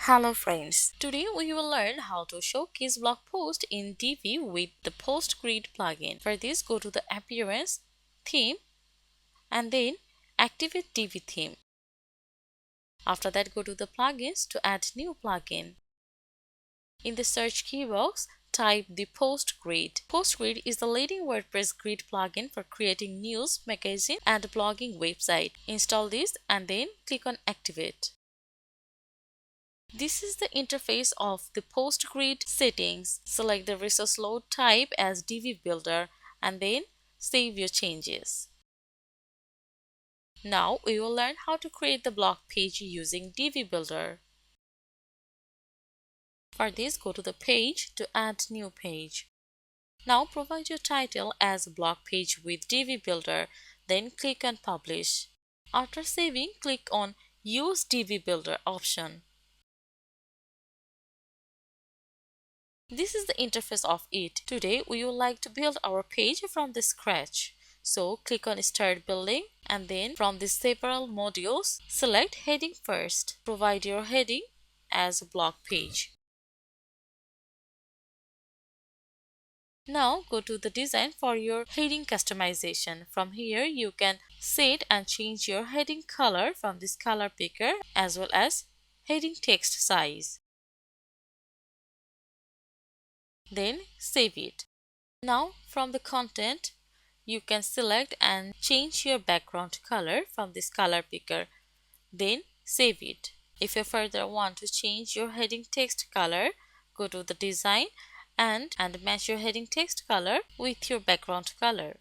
Hello friends, today we will learn how to showcase blog post in Divi with the Post Grid plugin. For this, go to the Appearance, Theme and then activate Divi theme. After that, go to the Plugins to add new plugin. In the search key box, type the Post Grid. Post Grid is the leading WordPress grid plugin for creating news, magazine and blogging website. Install this and then click on Activate. This is the interface of the Post Grid settings. Select the resource load type as Divi Builder and then save your changes. Now we will learn how to create the blog page using Divi Builder. For this, go to the page to add new page. Now provide your title as a blog page with Divi Builder, then click on Publish. After saving, click on Use Divi Builder option. This is the interface of it. Today, we would like to build our page from the scratch. So, click on Start Building and then from the several modules, select Heading first. Provide your heading as a blog page. Now, go to the design for your heading customization. From here, you can set and change your heading color from this color picker as well as heading text size. Then save it. Now from the content, you can select and change your background color from this color picker. Then save it. If you further want to change your heading text color, go to the design and match your heading text color with your background color.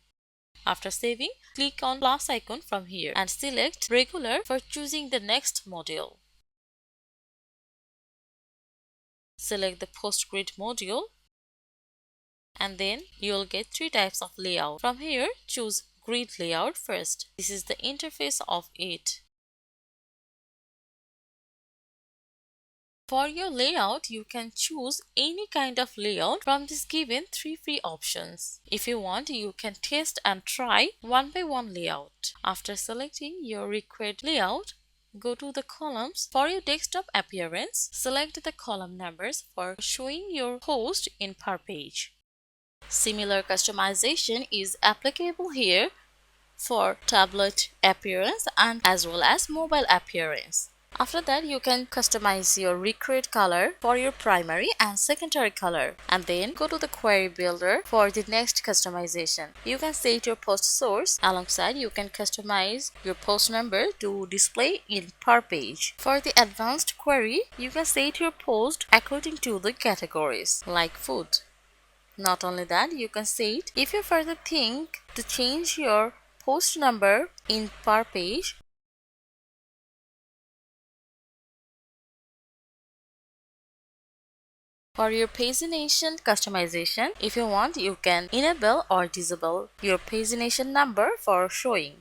After saving, click on plus icon from here and select regular for choosing the next module. Select the Post Grid module and then you'll get three types of layout. From here, choose Grid Layout first. This is the interface of it. For your layout, you can choose any kind of layout from this given three free options. If you want, you can test and try one by one layout. After selecting your required layout, go to the columns. For your desktop appearance, select the column numbers for showing your post in per page. Similar customization is applicable here for tablet appearance and as well as mobile appearance. After that, you can customize your required color for your primary and secondary color and then go to the query builder for the next customization. You can set your post source. Alongside, you can customize your post number to display in per page. For the advanced query, you can set your post according to the categories like food. Not only that, you can set if you further think to change your post number in per page. For your pagination customization, if you want, you can enable or disable your pagination number for showing.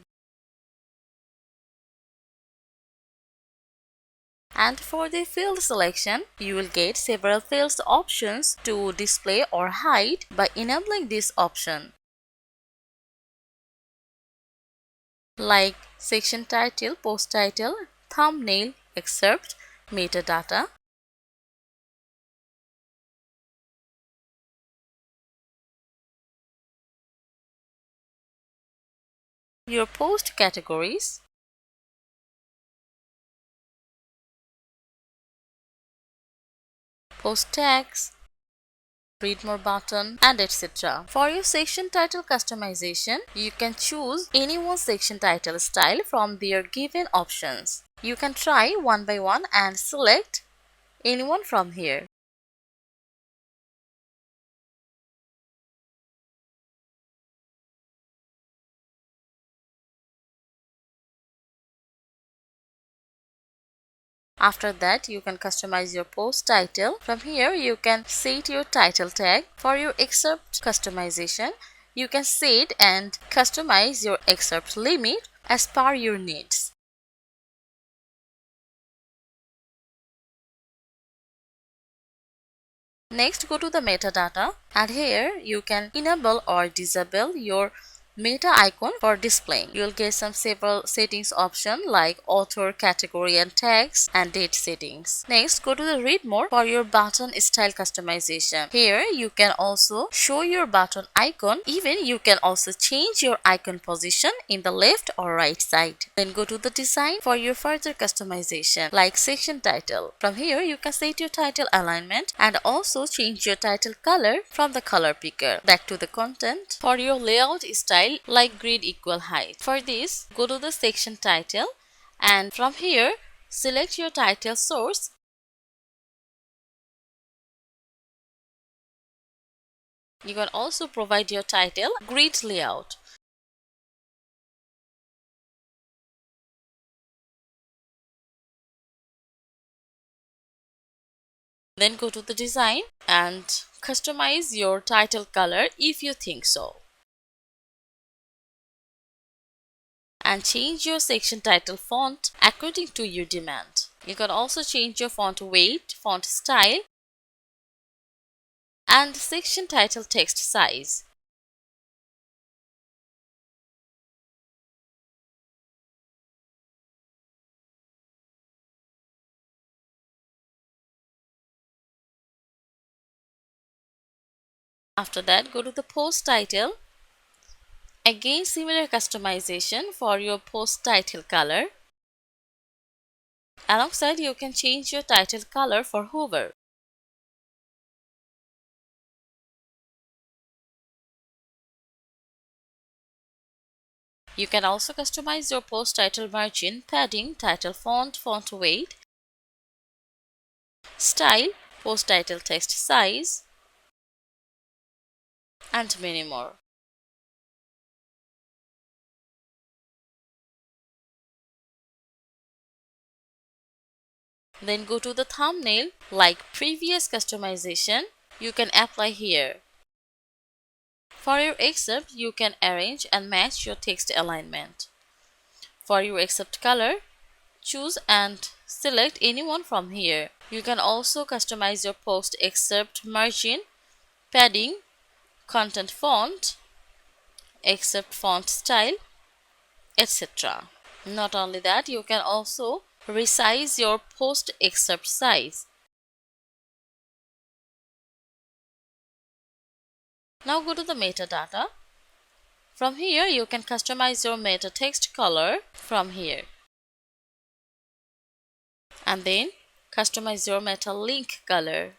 And for the field selection, you will get several fields options to display or hide by enabling this option. Like section title, post title, thumbnail, excerpt, metadata. Your post categories. Post tags, read more button and etc. For your section title customization, you can choose any one section title style from their given options. You can try one by one and select any one from here. After that, you can customize your post title. From here, you can set your title tag. For your excerpt customization, you can set and customize your excerpt limit as per your needs. Next, go to the metadata and here you can enable or disable your meta icon for displaying. You'll get some several settings option like author, category and tags, and date settings. Next, go to the read more for your button style customization. Here you can also show your button icon. Even you can also change your icon position in the left or right side. Then go to the design for your further customization like section title. From here you can set your title alignment and also change your title color from the color picker. Back to the content for your layout style like grid equal height. For this, go to the section title and from here select your title source. You can also provide your title grid layout. Then go to the design and customize your title color if you think so. And change your section title font according to your demand. You can also change your font weight, font style, and section title text size. After that, go to the post title. Again, similar customization for your post title color. Alongside, you can change your title color for hover. You can also customize your post title margin, padding, title font, font weight, style, post title text size, and many more. Then go to the thumbnail. Like previous customization, you can apply here. For your excerpt, you can arrange and match your text alignment. For your excerpt color, choose and select anyone from here. You can also customize your post excerpt margin, padding, content font, excerpt font style, etc. Not only that, you can also resize your post excerpt size. Now go to the metadata. From here, you can customize your meta text color from here. And then customize your meta link color.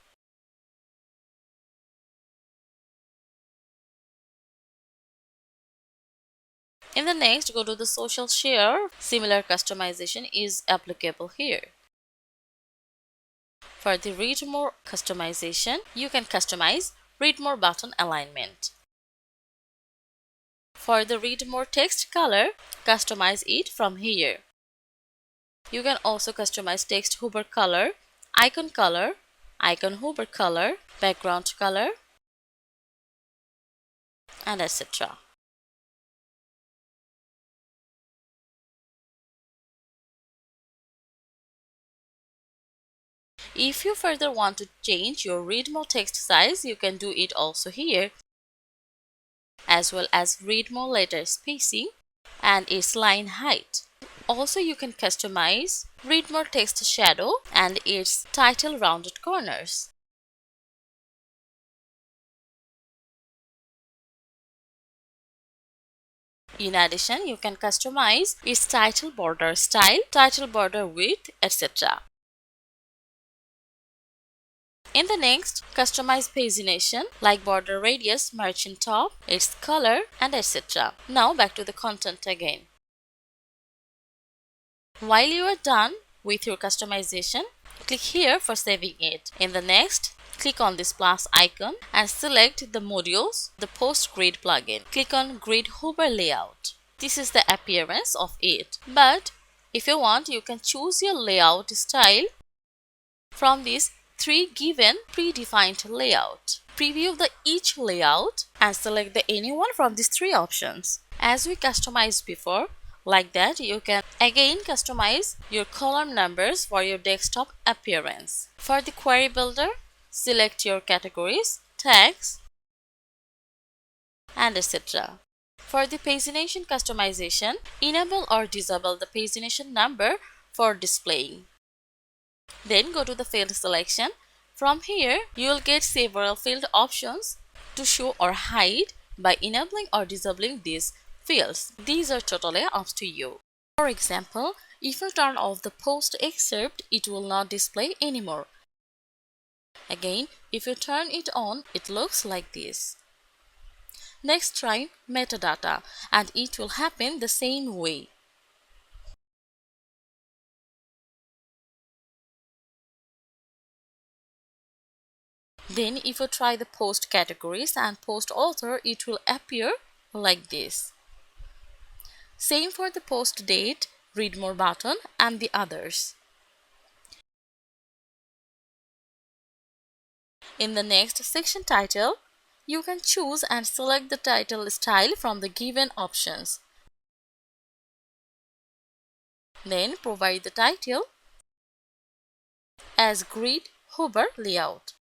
In the next, go to the social share. Similar customization is applicable here. For the read more customization, you can customize read more button alignment. For the read more text color, customize it from here. You can also customize text hover color, icon hover color, background color, and etc. If you further want to change your read more text size, you can do it also here, as well as read more letter spacing and its line height. Also, you can customize read more text shadow and its title rounded corners. In addition, you can customize its title border style, title border width, etc. In the next, customize pagination like border radius, margin top, its color, and etc. Now back to the content again. While you are done with your customization, click here for saving it. In the next, click on this plus icon and select the modules, the post grid plugin. Click on grid hover layout. This is the appearance of it. But if you want, you can choose your layout style from these three given predefined layout. Preview each layout and select any one from these three options. As we customized before, like that, you can again customize your column numbers for your desktop appearance. For the query builder, select your categories, tags, and etc. For the pagination customization, enable or disable the pagination number for displaying. Then go to the field selection. From here, you will get several field options to show or hide by enabling or disabling these fields. These are totally up to you. For example, if you turn off the post excerpt, it will not display anymore. Again, if you turn it on, it looks like this. Next, try metadata and it will happen the same way. Then if you try the post categories and post author, it will appear like this. Same for the post date, read more button and the others. In the next section title, you can choose and select the title style from the given options. Then provide the title as grid hover layout.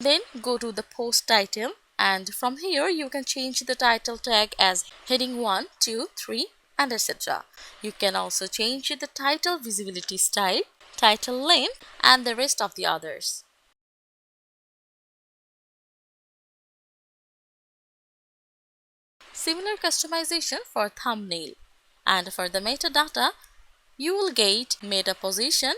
Then go to the post title and from here you can change the title tag as heading 1, 2, 3 and etc. You can also change the title visibility style, title length and the rest of the others. Similar customization for thumbnail. And for the metadata, you will get meta position,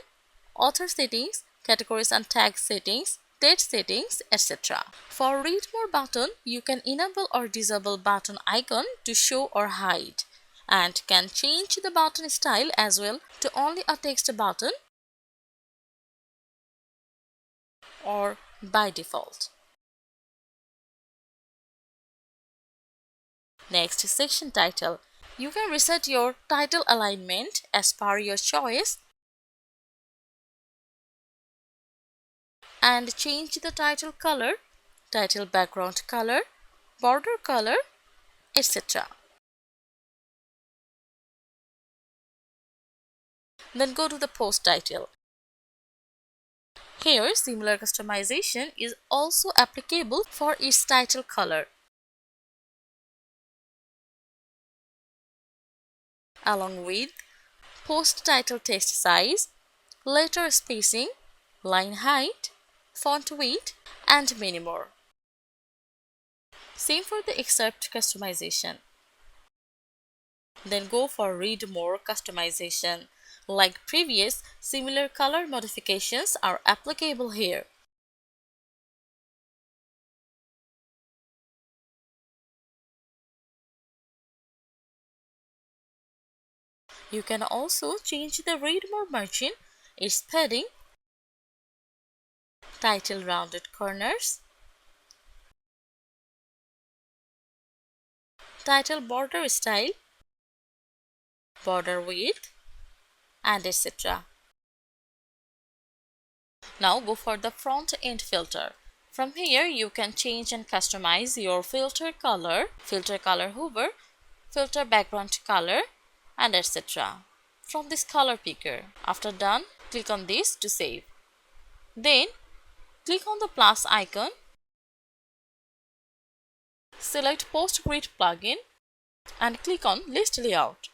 author settings, categories and tag settings, date settings, etc. For read more button, you can enable or disable button icon to show or hide and can change the button style as well to only a text button or by default. Next, section title. You can reset your title alignment as per your choice and change the title color, title background color, border color, etc. Then go to the post title. Here, similar customization is also applicable for its title color, along with post title text size, letter spacing, line height, font weight, and many more. Same for the excerpt customization. Then go for read more customization. Like previous, similar color modifications are applicable here. You can also change the read more margin, its padding, title rounded corners, title border style, border width, and etc. Now go for the front end filter. From here you can change and customize your filter color hover, filter background color and etc. from this color picker. After done, click on this to save. Then click on the plus icon, select post grid plugin and click on list layout.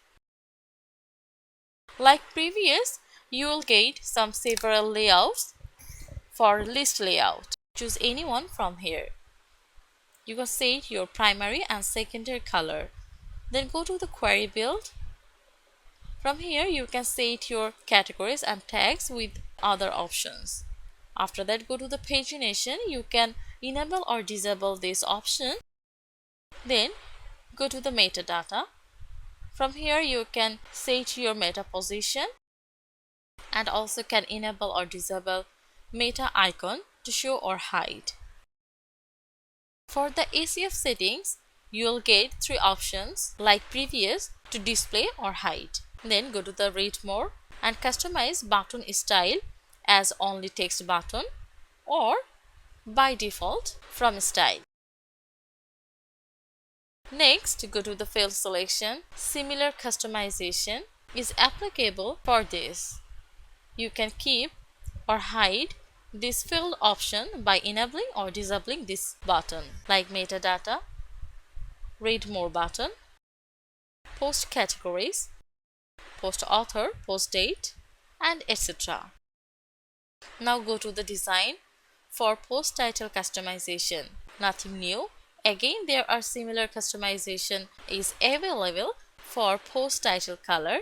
Like previous, you will get several layouts. For list layout, choose any one from here. You can set your primary and secondary color. Then go to the query build. From here you can set your categories and tags with other options. After that, go to the pagination. You can enable or disable this option. Then go to the metadata. From here you can set your meta position and also can enable or disable meta icon to show or hide. For the ACF settings, you will get three options like previous to display or hide. Then go to the read more and customize button style as only text button or by default from style. Next, go to the field selection. Similar customization is applicable for this. you can keep or hide this field option by enabling or disabling this button like metadata, read more button, post categories, post author, post date, and etc. Now go to the design for post title customization. Nothing new. Again, there are similar customization is available for post title color,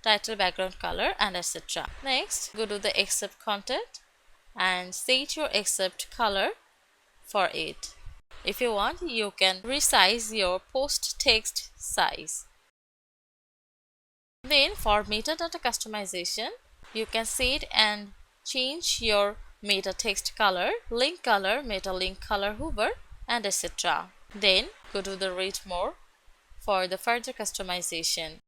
title background color, and etc. Next, go to the accept content and set your accept color for it. If you want, you can resize your post text size. Then for metadata customization, you can set and change your meta text color, link color, meta link color hover, and etc. Then go to the read more for the further customization.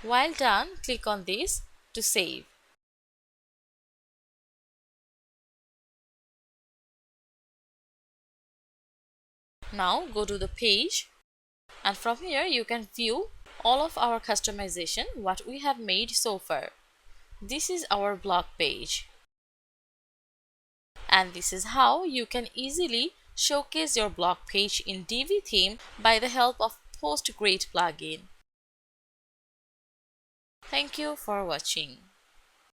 While done, click on this to save. Now go to the page, and from here you can view all of our customization what we have made so far. This is our blog page, and this is how you can easily showcase your blog page in Divi theme by the help of PostGrid plugin. Thank you for watching.